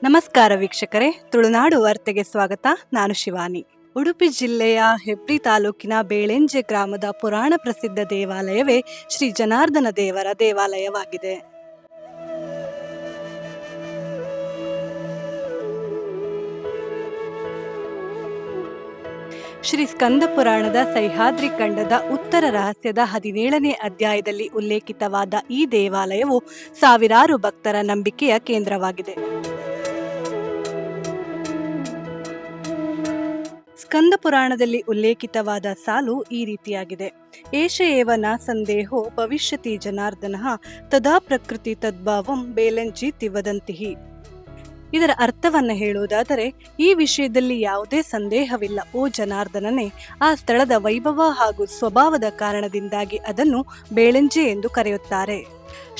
ನಮಸ್ಕಾರ ವೀಕ್ಷಕರೇ, ತುಳುನಾಡು ವಾರ್ತೆಗೆ ಸ್ವಾಗತ. ನಾನು ಶಿವಾನಿ. ಉಡುಪಿ ಜಿಲ್ಲೆಯ ಹೆಬ್ರಿ ತಾಲೂಕಿನ ಬೇಳೆಂಜೆ ಗ್ರಾಮದ ಪುರಾಣ ಪ್ರಸಿದ್ಧ ದೇವಾಲಯವೇ ಶ್ರೀ ಜನಾರ್ದನ ದೇವರ ದೇವಾಲಯವಾಗಿದೆ. ಶ್ರೀ ಸ್ಕಂದ ಪುರಾಣದ ಸಹ್ಯಾದ್ರಿ ಖಂಡದ ಉತ್ತರ ರಹಸ್ಯದ 17ನೇ ಅಧ್ಯಾಯದಲ್ಲಿ ಉಲ್ಲೇಖಿತವಾದ ಈ ದೇವಾಲಯವು ಸಾವಿರಾರು ಭಕ್ತರ ನಂಬಿಕೆಯ ಕೇಂದ್ರವಾಗಿದೆ. ಸ್ಕಂದ ಪುರಾಣದಲ್ಲಿ ಉಲ್ಲೇಖಿತವಾದ ಸಾಲು ಈ ರೀತಿಯಾಗಿದೆ: ಏಷ ಏವ ನ ಸಂದೇಹೋ ಭವಿಷ್ಯತಿ ಜನಾರ್ದನಃ ತದಾ ಪ್ರಕೃತಿ ತದ್ಭಾವಂ ಬೇಲೆಂಜೀತಿ ವದಂತಿಹಿ. ಇದರ ಅರ್ಥವನ್ನು ಹೇಳುವುದಾದರೆ, ಈ ವಿಷಯದಲ್ಲಿ ಯಾವುದೇ ಸಂದೇಹವಿಲ್ಲ, ಓ ಜನಾರ್ದನನೇ, ಆ ಸ್ಥಳದ ವೈಭವ ಹಾಗೂ ಸ್ವಭಾವದ ಕಾರಣದಿಂದಾಗಿ ಅದನ್ನು ಬೇಳೆಂಜೆ ಎಂದು ಕರೆಯುತ್ತಾರೆ.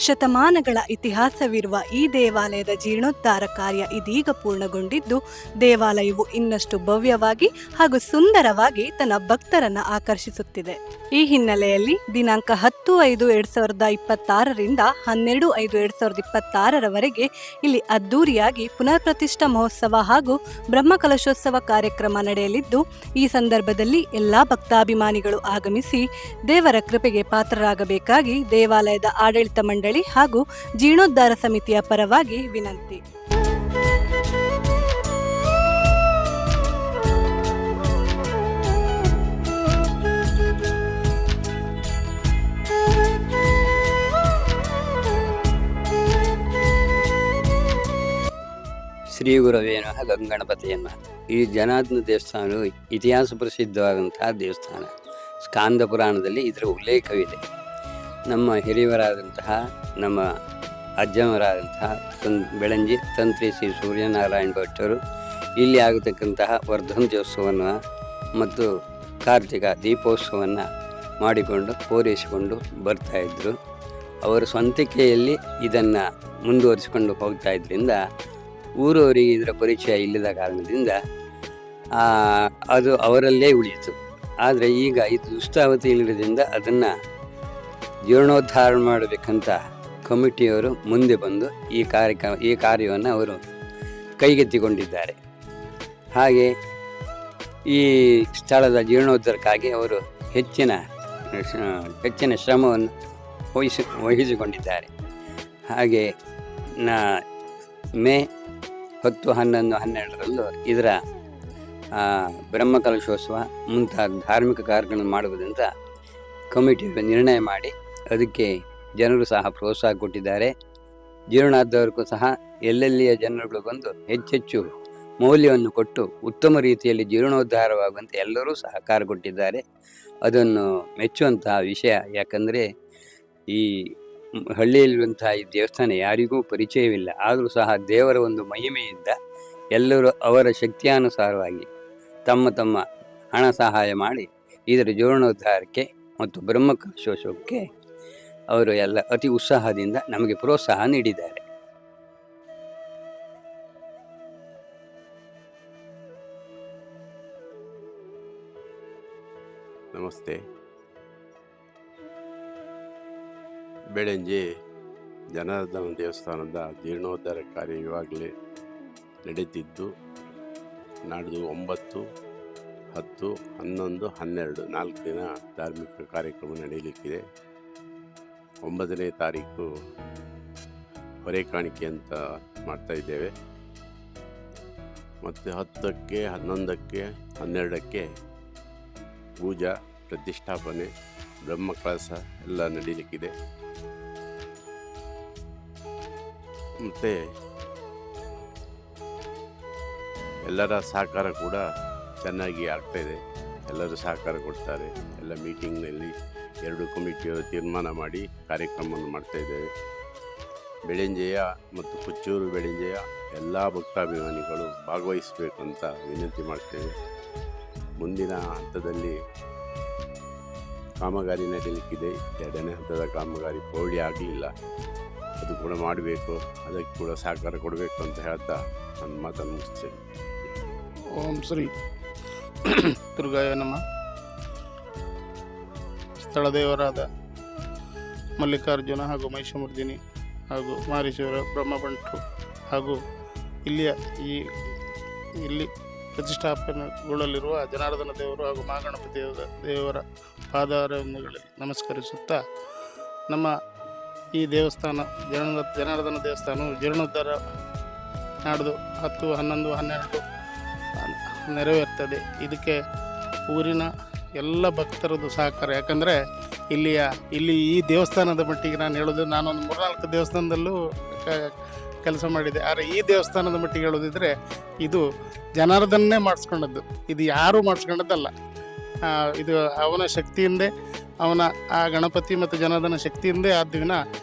ಶತಮಾನಗಳ ಇತಿಹಾಸವಿರುವ ಈ ದೇವಾಲಯದ ಜೀರ್ಣೋದ್ಧಾರ ಕಾರ್ಯ ಇದೀಗ ಪೂರ್ಣಗೊಂಡಿದ್ದು, ದೇವಾಲಯವು ಇನ್ನಷ್ಟು ಭವ್ಯವಾಗಿ ಹಾಗೂ ಸುಂದರವಾಗಿ ತನ್ನ ಭಕ್ತರನ್ನ ಆಕರ್ಷಿಸುತ್ತಿದೆ. ಈ ಹಿನ್ನೆಲೆಯಲ್ಲಿ ದಿನಾಂಕ 10/5/2026ರಿಂದ 12/5/2026ರವರೆಗೆ ಇಲ್ಲಿ ಅದ್ದೂರಿಯಾಗಿ ಪುನರ್ ಪ್ರತಿಷ್ಠಾ ಮಹೋತ್ಸವ ಹಾಗೂ ಬ್ರಹ್ಮಕಲಶೋತ್ಸವ ಕಾರ್ಯಕ್ರಮ ನಡೆಯಲಿದ್ದು, ಈ ಸಂದರ್ಭದಲ್ಲಿ ಎಲ್ಲಾ ಭಕ್ತಾಭಿಮಾನಿಗಳು ಆಗಮಿಸಿ ದೇವರ ಕೃಪೆಗೆ ಪಾತ್ರರಾಗಬೇಕಾಗಿ ದೇವಾಲಯದ ಆಡಳಿತ ಮಂಡಳಿ ಹಾಗೂ ಜೀರ್ಣೋದ್ಧಾರ ಸಮಿತಿಯ ಪರವಾಗಿ ವಿನಂತಿ. ಶ್ರೀ ಗುರವೇ ನಮಃ. ಗಂಗಣಪತಿಯ ನಮಃ. ಈ ಜನಾರ್ದನ ದೇವಸ್ಥಾನವು ಇತಿಹಾಸ ಪ್ರಸಿದ್ಧವಾದಂತಹ ದೇವಸ್ಥಾನ. ಸ್ಕಾಂದ ಪುರಾಣದಲ್ಲಿ ಇದರ ಉಲ್ಲೇಖವಿದೆ. ನಮ್ಮ ಹಿರಿಯವರಾದಂತಹ ನಮ್ಮ ಅಜ್ಜವರಾದಂತಹ ಬೆಳಂಜಿ ತಂತ್ರಿ ಶ್ರೀ ಸೂರ್ಯನಾರಾಯಣ ಭಟ್ಟರು ಇಲ್ಲಿ ಆಗತಕ್ಕಂತಹ ವರ್ಧಂತ್ಯೋತ್ಸವವನ್ನು ಮತ್ತು ಕಾರ್ತಿಕ ದೀಪೋತ್ಸವವನ್ನು ಮಾಡಿಕೊಂಡು ಪೂರೈಸಿಕೊಂಡು ಬರ್ತಾಯಿದ್ರು. ಅವರ ಸ್ವಂತಿಕೆಯಲ್ಲಿ ಇದನ್ನು ಮುಂದುವರಿಸಿಕೊಂಡು ಹೋಗ್ತಾ ಇದ್ದರಿಂದ ಊರವರಿಗೆ ಇದರ ಪರಿಚಯ ಇಲ್ಲದ ಕಾರಣದಿಂದ ಅದು ಅವರಲ್ಲೇ ಉಳಿಯಿತು. ಆದರೆ ಈಗ ಇದು ದುಷ್ಟಾವತಿ ಇಲ್ಲದ್ರಿಂದ ಅದನ್ನು ಜೀರ್ಣೋದ್ಧಾರ ಮಾಡಬೇಕಂತ ಕಮಿಟಿಯವರು ಮುಂದೆ ಬಂದು ಈ ಕಾರ್ಯವನ್ನು ಅವರು ಕೈಗೆತ್ತಿಕೊಂಡಿದ್ದಾರೆ. ಹಾಗೆ ಈ ಸ್ಥಳದ ಜೀರ್ಣೋದ್ಧಾರಕ್ಕಾಗಿ ಅವರು ಹೆಚ್ಚಿನ ಶ್ರಮವನ್ನು ವಹಿಸಿಕೊಂಡಿದ್ದಾರೆ. ಹಾಗೆ ಮೇ 10, 11, 12ರಂದು ಇದರ ಬ್ರಹ್ಮಕಲಶೋತ್ಸವ ಮುಂತಾದ ಧಾರ್ಮಿಕ ಕಾರ್ಯಕ್ರಮ ಮಾಡುವುದಂತ ಕಮಿಟಿಯವರು ನಿರ್ಣಯ ಮಾಡಿ ಅದಕ್ಕೆ ಜನರು ಸಹ ಪ್ರೋತ್ಸಾಹ ಕೊಟ್ಟಿದ್ದಾರೆ. ಜೀರ್ಣೋದ್ಧಾರಕ್ಕೂ ಸಹ ಎಲ್ಲೆಲ್ಲಿಯ ಜನರುಗಳು ಬಂದು ಹೆಚ್ಚೆಚ್ಚು ಮೌಲ್ಯವನ್ನು ಕೊಟ್ಟು ಉತ್ತಮ ರೀತಿಯಲ್ಲಿ ಜೀರ್ಣೋದ್ಧಾರವಾಗುವಂತೆ ಎಲ್ಲರೂ ಸಹಕಾರ ಕೊಟ್ಟಿದ್ದಾರೆ. ಅದನ್ನು ಮೆಚ್ಚುವಂತಹ ವಿಷಯ. ಯಾಕಂದರೆ ಈ ಹಳ್ಳಿಯಲ್ಲಿರುವಂತಹ ಈ ದೇವಸ್ಥಾನ ಯಾರಿಗೂ ಪರಿಚಯವಿಲ್ಲ. ಆದರೂ ಸಹ ದೇವರ ಒಂದು ಮಹಿಮೆಯಿಂದ ಎಲ್ಲರೂ ಅವರ ಶಕ್ತಿಯಾನುಸಾರವಾಗಿ ತಮ್ಮ ತಮ್ಮ ಹಣ ಸಹಾಯ ಮಾಡಿ ಇದರ ಜೀರ್ಣೋದ್ಧಾರಕ್ಕೆ ಮತ್ತು ಬ್ರಹ್ಮಕಲಶೋತ್ಸವಕ್ಕೆ ಅವರು ಎಲ್ಲ ಅತಿ ಉತ್ಸಾಹದಿಂದ ನಮಗೆ ಪ್ರೋತ್ಸಾಹ ನೀಡಿದ್ದಾರೆ. ನಮಸ್ತೆ. ಬೆಳಂಜೆ ಜನಾರ್ದನ ದೇವಸ್ಥಾನದ ಜೀರ್ಣೋದ್ಧಾರ ಕಾರ್ಯ ಇವಾಗಲೇ ನಡೀತಿದ್ದು, ನಾಡ್ದು 9, 10, 11, 12 4 ದಿನ ಧಾರ್ಮಿಕ ಕಾರ್ಯಕ್ರಮ ನಡೆಯಲಿಕ್ಕಿದೆ. 9ನೇ ತಾರೀಕು ಹೊರೆಕಾಣಿಕೆ ಅಂತ ಮಾಡ್ತಾ ಇದ್ದೇವೆ. ಮತ್ತು 10ಕ್ಕೆ, 11ಕ್ಕೆ, 12ಕ್ಕೆ ಪೂಜಾ, ಪ್ರತಿಷ್ಠಾಪನೆ, ಬ್ರಹ್ಮಕಲಶ ಎಲ್ಲ ನಡೀಲಿಕ್ಕಿದೆ. ಮತ್ತು ಎಲ್ಲರ ಸಹಕಾರ ಕೂಡ ಚೆನ್ನಾಗಿ ಆಗ್ತಾಯಿದೆ. ಎಲ್ಲರೂ ಸಹಕಾರ ಕೊಡ್ತಾರೆ. ಎಲ್ಲ ಮೀಟಿಂಗ್ನಲ್ಲಿ 2 ಕಮಿಟಿಯವರು ತೀರ್ಮಾನ ಮಾಡಿ ಕಾರ್ಯಕ್ರಮವನ್ನು ಮಾಡ್ತಾಯಿದ್ದೇವೆ. ಬೆಳೆಂಜೆಯ ಮತ್ತು ಕುಚ್ಚೂರು ಬೆಳೆಂಜೆಯ ಎಲ್ಲ ಭಕ್ತಾಭಿಮಾನಿಗಳು ಭಾಗವಹಿಸಬೇಕಂತ ವಿನಂತಿ ಮಾಡ್ತೇವೆ. ಮುಂದಿನ ಹಂತದಲ್ಲಿ ಕಾಮಗಾರಿ ನಡೆಯಲಿಕ್ಕಿದೆ. 2ನೇ ಹಂತದ ಕಾಮಗಾರಿ ಪೌಳಿ ಆಗಲಿಲ್ಲ, ಅದು ಕೂಡ ಮಾಡಬೇಕು. ಅದಕ್ಕೆ ಕೂಡ ಸಹಕಾರ ಕೊಡಬೇಕು ಅಂತ ಹೇಳ್ತಾ ನನ್ನ ಮಾತನ್ನು ಮುಗಿಸ್ತೇನೆ. ಓಂ ಶ್ರೀ ದುರ್ಗಾಯ ನಮಃ. ಸ್ಥಳ ದೇವರಾದ ಮಲ್ಲಿಕಾರ್ಜುನ ಹಾಗೂ ಮಹಿಷಮರ್ದಿನಿ ಹಾಗೂ ಮಾರೀಶ್ವರ ಬ್ರಹ್ಮಭಂಟರು ಹಾಗೂ ಇಲ್ಲಿಯ ಇಲ್ಲಿ ಪ್ರತಿಷ್ಠಾಪನೆಗೊಳ್ಳಲಿರುವ ಜನಾರ್ದನ ದೇವರು ಹಾಗೂ ಮಹಾಗಣಪತಿ ದೇವರ ಪಾದಾರವಿಂದಗಳಿಗೆ ನಮಸ್ಕರಿಸುತ್ತಾ, ನಮ್ಮ ಈ ದೇವಸ್ಥಾನ ಜನಾರ್ದನ ದೇವಸ್ಥಾನವು ಜೀರ್ಣೋದ್ಧಾರ ನಾಡ್ದು 10, 11, 12 ನೆರವೇರ್ತದೆ. ಇದಕ್ಕೆ ಊರಿನ ಎಲ್ಲ ಭಕ್ತರದ್ದು ಸಹಕಾರ. ಯಾಕಂದರೆ ಇಲ್ಲಿ ಈ ದೇವಸ್ಥಾನದ ಮಟ್ಟಿಗೆ ನಾನು ಹೇಳೋದು, ನಾನೊಂದು 3-4 ದೇವಸ್ಥಾನದಲ್ಲೂ ಕೆಲಸ ಮಾಡಿದೆ. ಆದರೆ ಈ ದೇವಸ್ಥಾನದ ಮಟ್ಟಿಗೆ ಹೇಳೋದಿದ್ರೆ ಇದು ಜನಾರ್ದನ್ನೇ ಮಾಡಿಸ್ಕೊಂಡದ್ದು, ಇದು ಯಾರೂ ಮಾಡಿಸ್ಕೊಂಡದ್ದಲ್ಲ. ಇದು ಅವನ ಶಕ್ತಿಯಿಂದೇ, ಅವನ ಆ ಗಣಪತಿ ಮತ್ತು ಜನಾರ್ದನ ಶಕ್ತಿಯಿಂದೇ ಆದ್ವಿನ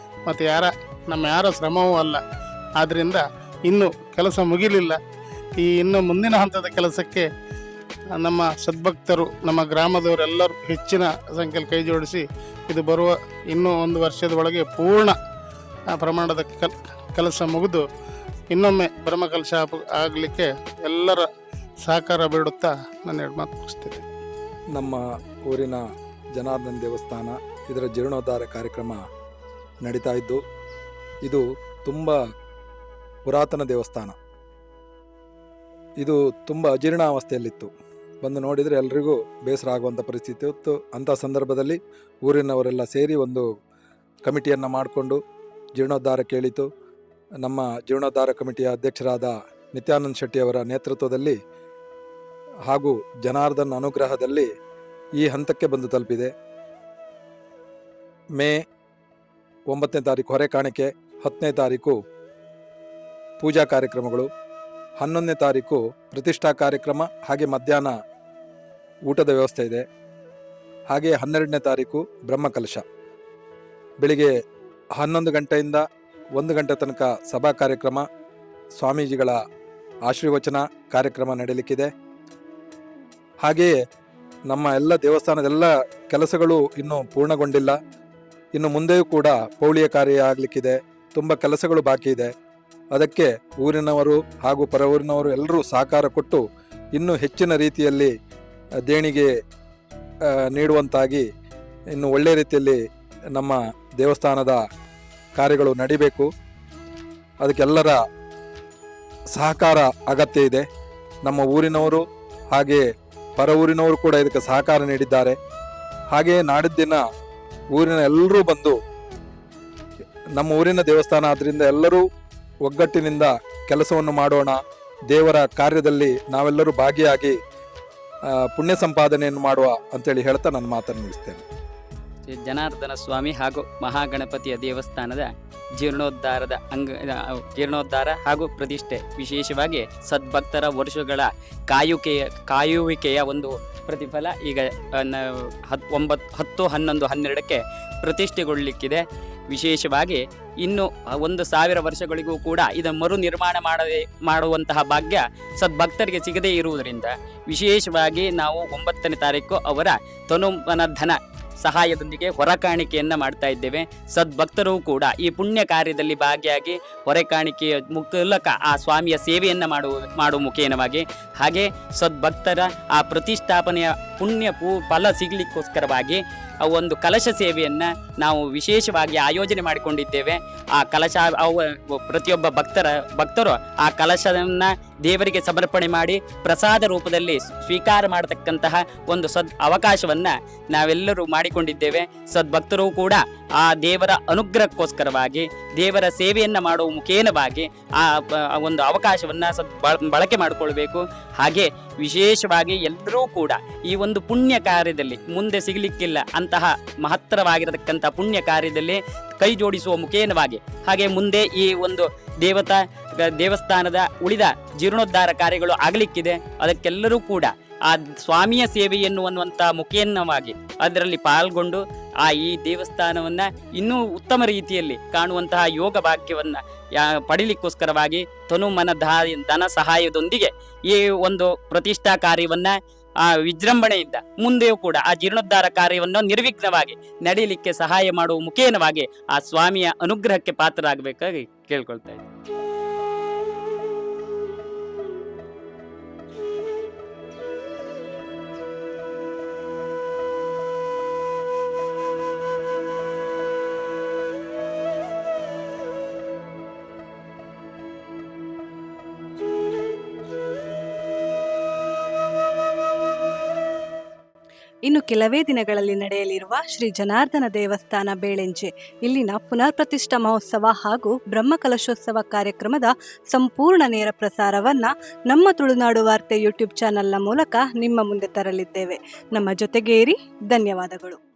ಮತ್ತು ಯಾರ ಶ್ರಮವೂ ಅಲ್ಲ. ಆದ್ದರಿಂದ ಇನ್ನೂ ಕೆಲಸ ಮುಗಿಲಿಲ್ಲ. ಇನ್ನು ಮುಂದಿನ ಹಂತದ ಕೆಲಸಕ್ಕೆ ನಮ್ಮ ಸದ್ಭಕ್ತರು, ನಮ್ಮ ಗ್ರಾಮದವರೆಲ್ಲರೂ ಹೆಚ್ಚಿನ ಸಂಖ್ಯೆಯಲ್ಲಿ ಕೈ ಜೋಡಿಸಿ ಇದು ಬರುವ ಇನ್ನೂ 1 ವರ್ಷದ ಒಳಗೆ ಪೂರ್ಣ ಪ್ರಮಾಣದ ಕೆಲಸ ಮುಗಿದು ಇನ್ನೊಮ್ಮೆ ಬ್ರಹ್ಮಕಲಶ ಆಗಲಿಕ್ಕೆ ಎಲ್ಲರ ಸಹಕಾರ ಬೇಡುತ್ತಾ ನಾನು 2 ಮಾತು ಮುಗಿಸ್ತೇನೆ. ನಮ್ಮ ಊರಿನ ಜನಾರ್ದನ ದೇವಸ್ಥಾನ ಇದರ ಜೀರ್ಣೋದ್ಧಾರ ಕಾರ್ಯಕ್ರಮ ನಡೀತಾ ಇದ್ದು, ಇದು ತುಂಬ ಪುರಾತನ ದೇವಸ್ಥಾನ. ಇದು ತುಂಬ ಅಜೀರ್ಣಾವಸ್ಥೆಯಲ್ಲಿತ್ತು. ಬಂದು ನೋಡಿದರೆ ಎಲ್ರಿಗೂ ಬೇಸರ ಆಗುವಂಥ ಪರಿಸ್ಥಿತಿ ಇತ್ತು. ಅಂಥ ಸಂದರ್ಭದಲ್ಲಿ ಊರಿನವರೆಲ್ಲ ಸೇರಿ ಒಂದು ಕಮಿಟಿಯನ್ನು ಮಾಡಿಕೊಂಡು ಜೀರ್ಣೋದ್ಧಾರ ಕೇಳಿತು. ನಮ್ಮ ಜೀರ್ಣೋದ್ಧಾರ ಕಮಿಟಿಯ ಅಧ್ಯಕ್ಷರಾದ ನಿತ್ಯಾನಂದ ಶೆಟ್ಟಿಯವರ ನೇತೃತ್ವದಲ್ಲಿ ಹಾಗೂ ಜನಾರ್ದನ ಅನುಗ್ರಹದಲ್ಲಿ ಈ ಹಂತಕ್ಕೆ ಬಂದು ತಲುಪಿದೆ. ಮೇ 9ನೇ ತಾರೀಕು ಹೊರೆ ಕಾಣಿಕೆ, 10ನೇ ತಾರೀಕು ಪೂಜಾ ಕಾರ್ಯಕ್ರಮಗಳು, 11ನೇ ತಾರೀಕು ಪ್ರತಿಷ್ಠಾ ಕಾರ್ಯಕ್ರಮ, ಹಾಗೆ ಮಧ್ಯಾಹ್ನ ಊಟದ ವ್ಯವಸ್ಥೆ ಇದೆ. ಹಾಗೆ 12ನೇ ತಾರೀಕು ಬ್ರಹ್ಮಕಲಶ. ಬೆಳಿಗ್ಗೆ 11 ಗಂಟೆಯಿಂದ 1 ಗಂಟೆ ತನಕ ಸಭಾ ಕಾರ್ಯಕ್ರಮ, ಸ್ವಾಮೀಜಿಗಳ ಆಶೀರ್ವಚನ ಕಾರ್ಯಕ್ರಮ ನಡೆಯಲಿಕ್ಕಿದೆ. ಹಾಗೆಯೇ ನಮ್ಮ ಎಲ್ಲ ದೇವಸ್ಥಾನದೆಲ್ಲ ಕೆಲಸಗಳು ಇನ್ನೂ ಪೂರ್ಣಗೊಂಡಿಲ್ಲ. ಇನ್ನು ಮುಂದೆಯೂ ಕೂಡ ಪೌಳಿಯ ಕಾರ್ಯ ಆಗಲಿಕ್ಕಿದೆ. ತುಂಬ ಕೆಲಸಗಳು ಬಾಕಿ ಇದೆ. ಅದಕ್ಕೆ ಊರಿನವರು ಹಾಗೂ ಪರ ಊರಿನವರು ಎಲ್ಲರೂ ಸಹಕಾರ ಕೊಟ್ಟು ಇನ್ನೂ ಹೆಚ್ಚಿನ ರೀತಿಯಲ್ಲಿ ದೇಣಿಗೆ ನೀಡುವಂತಾಗಿ ಇನ್ನು ಒಳ್ಳೆಯ ರೀತಿಯಲ್ಲಿ ನಮ್ಮ ದೇವಸ್ಥಾನದ ಕಾರ್ಯಗಳು ನಡಿಬೇಕು. ಅದಕ್ಕೆಲ್ಲರ ಸಹಕಾರ ಅಗತ್ಯ ಇದೆ. ನಮ್ಮ ಊರಿನವರು ಹಾಗೆ ಪರ ಊರಿನವರು ಕೂಡ ಇದಕ್ಕೆ ಸಹಕಾರ ನೀಡಿದ್ದಾರೆ. ಹಾಗೆಯೇ ನಾಡಿದ್ದಿನ ಊರಿನ ಎಲ್ಲರೂ ಬಂದು, ನಮ್ಮ ಊರಿನ ದೇವಸ್ಥಾನ ಆದ್ದರಿಂದ ಎಲ್ಲರೂ ಒಗ್ಗಟ್ಟಿನಿಂದ ಕೆಲಸವನ್ನು ಮಾಡೋಣ, ದೇವರ ಕಾರ್ಯದಲ್ಲಿ ನಾವೆಲ್ಲರೂ ಭಾಗಿಯಾಗಿ ಪುಣ್ಯ ಸಂಪಾದನೆಯನ್ನು ಮಾಡುವ ಅಂತೇಳಿ ಹೇಳ್ತಾ ನನ್ನ ಮಾತನ್ನು ಮುಗಿಸ್ತೇನೆ. ಜನಾರ್ದನ ಸ್ವಾಮಿ ಹಾಗೂ ಮಹಾಗಣಪತಿಯ ದೇವಸ್ಥಾನದ ಜೀರ್ಣೋದ್ಧಾರ ಹಾಗೂ ಪ್ರತಿಷ್ಠೆ, ವಿಶೇಷವಾಗಿ ಸದ್ಭಕ್ತರ ವರ್ಷಗಳ ಕಾಯುವಿಕೆಯ ಒಂದು ಪ್ರತಿಫಲ ಈಗ 10, 11, 12ಕ್ಕೆ ಪ್ರತಿಷ್ಠೆಗೊಳ್ಳಲಿಕ್ಕಿದೆ. ವಿಶೇಷವಾಗಿ ಇನ್ನು 1000 ವರ್ಷಗಳಿಗೂ ಕೂಡ ಇದನ್ನು ಮರು ನಿರ್ಮಾಣ ಮಾಡುವಂತಹ ಭಾಗ್ಯ ಸದ್ಭಕ್ತರಿಗೆ ಸಿಗದೇ ಇರುವುದರಿಂದ ವಿಶೇಷವಾಗಿ ನಾವು 9ನೇ ತಾರೀಕು ಅವರ ತನುಮನ ಧನ ಸಹಾಯದೊಂದಿಗೆ ಹೊರಕಾಣಿಕೆಯನ್ನು ಮಾಡ್ತಾ ಇದ್ದೇವೆ. ಸದ್ಭಕ್ತರು ಕೂಡ ಈ ಪುಣ್ಯ ಕಾರ್ಯದಲ್ಲಿ ಭಾಗಿಯಾಗಿ ಹೊರಕಾಣಿಕೆಯ ಮೂಲಕ ಆ ಸ್ವಾಮಿಯ ಸೇವೆಯನ್ನು ಮಾಡುವ ಮುಖೇನವಾಗಿ, ಹಾಗೆ ಸದ್ಭಕ್ತರ ಆ ಪ್ರತಿಷ್ಠಾಪನೆಯ ಪುಣ್ಯ ಫಲ ಸಿಗಲಿಕ್ಕೋಸ್ಕರವಾಗಿ ಒಂದು ಕಲಶ ಸೇವೆಯನ್ನು ನಾವು ವಿಶೇಷವಾಗಿ ಆಯೋಜನೆ ಮಾಡಿಕೊಂಡಿದ್ದೇವೆ. ಆ ಕಲಶ ಪ್ರತಿಯೊಬ್ಬ ಭಕ್ತರು ಆ ಕಲಶವನ್ನು ದೇವರಿಗೆ ಸಮರ್ಪಣೆ ಮಾಡಿ ಪ್ರಸಾದ ರೂಪದಲ್ಲಿ ಸ್ವೀಕಾರ ಮಾಡತಕ್ಕಂತಹ ಒಂದು ಅವಕಾಶವನ್ನು ನಾವೆಲ್ಲರೂ ಮಾಡಿಕೊಂಡಿದ್ದೇವೆ. ಸದ್ಭಕ್ತರು ಕೂಡ ಆ ದೇವರ ಅನುಗ್ರಹಕ್ಕೋಸ್ಕರವಾಗಿ ದೇವರ ಸೇವೆಯನ್ನು ಮಾಡುವ ಮುಖೇನವಾಗಿ ಆ ಒಂದು ಅವಕಾಶವನ್ನು ಬಳಕೆ ಮಾಡಿಕೊಳ್ಬೇಕು. ಹಾಗೆ ವಿಶೇಷವಾಗಿ ಎಲ್ಲರೂ ಕೂಡ ಈ ಒಂದು ಪುಣ್ಯ ಕಾರ್ಯದಲ್ಲಿ ಮುಂದೆ ಸಿಗಲಿಕ್ಕಿಲ್ಲ ಅಂತಹ ಮಹತ್ತರವಾಗಿರತಕ್ಕಂಥ ಪುಣ್ಯ ಕಾರ್ಯದಲ್ಲಿ ಕೈ ಜೋಡಿಸುವ ಮುಖೇನವಾಗಿ, ಹಾಗೆ ಮುಂದೆ ಈ ಒಂದು ದೇವಸ್ಥಾನದ ಉಳಿದ ಜೀರ್ಣೋದ್ಧಾರ ಕಾರ್ಯಗಳು ಆಗಲಿಕ್ಕಿದೆ. ಅದಕ್ಕೆಲ್ಲರೂ ಕೂಡ ಆ ಸ್ವಾಮಿಯ ಸೇವೆ ಎನ್ನುವಂಥ ಮುಖೇನವಾಗಿ ಅದರಲ್ಲಿ ಪಾಲ್ಗೊಂಡು ಈ ದೇವಸ್ಥಾನವನ್ನು ಇನ್ನೂ ಉತ್ತಮ ರೀತಿಯಲ್ಲಿ ಕಾಣುವಂತಹ ಯೋಗ ಭಾಗ್ಯವನ್ನು ಪಡಿಲಿಕ್ಕೋಸ್ಕರವಾಗಿ ತನುಮನ ಧನ ಸಹಾಯದೊಂದಿಗೆ ಈ ಒಂದು ಪ್ರತಿಷ್ಠಾ ಕಾರ್ಯವನ್ನು ವಿಜೃಂಭಣೆಯಿಂದ ಮುಂದೆಯೂ ಕೂಡ ಆ ಜೀರ್ಣೋದ್ಧಾರ ಕಾರ್ಯವನ್ನು ನಿರ್ವಿಘ್ನವಾಗಿ ನಡೆಯಲಿಕ್ಕೆ ಸಹಾಯ ಮಾಡುವ ಮುಖೇನವಾಗಿ ಆ ಸ್ವಾಮಿಯ ಅನುಗ್ರಹಕ್ಕೆ ಪಾತ್ರರಾಗಬೇಕಾಗಿ ಕೇಳ್ಕೊಳ್ತಾ ಇದ್ದೀನಿ. ಇನ್ನು ಕೆಲವೇ ದಿನಗಳಲ್ಲಿ ನಡೆಯಲಿರುವ ಶ್ರೀ ಜನಾರ್ದನ ದೇವಸ್ಥಾನ ಬೇಳೆಂಜೆ ಇಲ್ಲಿನ ಪುನರ್ ಪ್ರತಿಷ್ಠಾ ಮಹೋತ್ಸವ ಹಾಗೂ ಬ್ರಹ್ಮಕಲಶೋತ್ಸವ ಕಾರ್ಯಕ್ರಮದ ಸಂಪೂರ್ಣ ನೇರ ಪ್ರಸಾರವನ್ನ ನಮ್ಮ ತುಳುನಾಡು ವಾರ್ತೆ ಯೂಟ್ಯೂಬ್ ಚಾನೆಲ್ನ ಮೂಲಕ ನಿಮ್ಮ ಮುಂದೆ ತರಲಿದ್ದೇವೆ. ನಮ್ಮ ಜೊತೆಗೆ ಇರಿ. ಧನ್ಯವಾದಗಳು.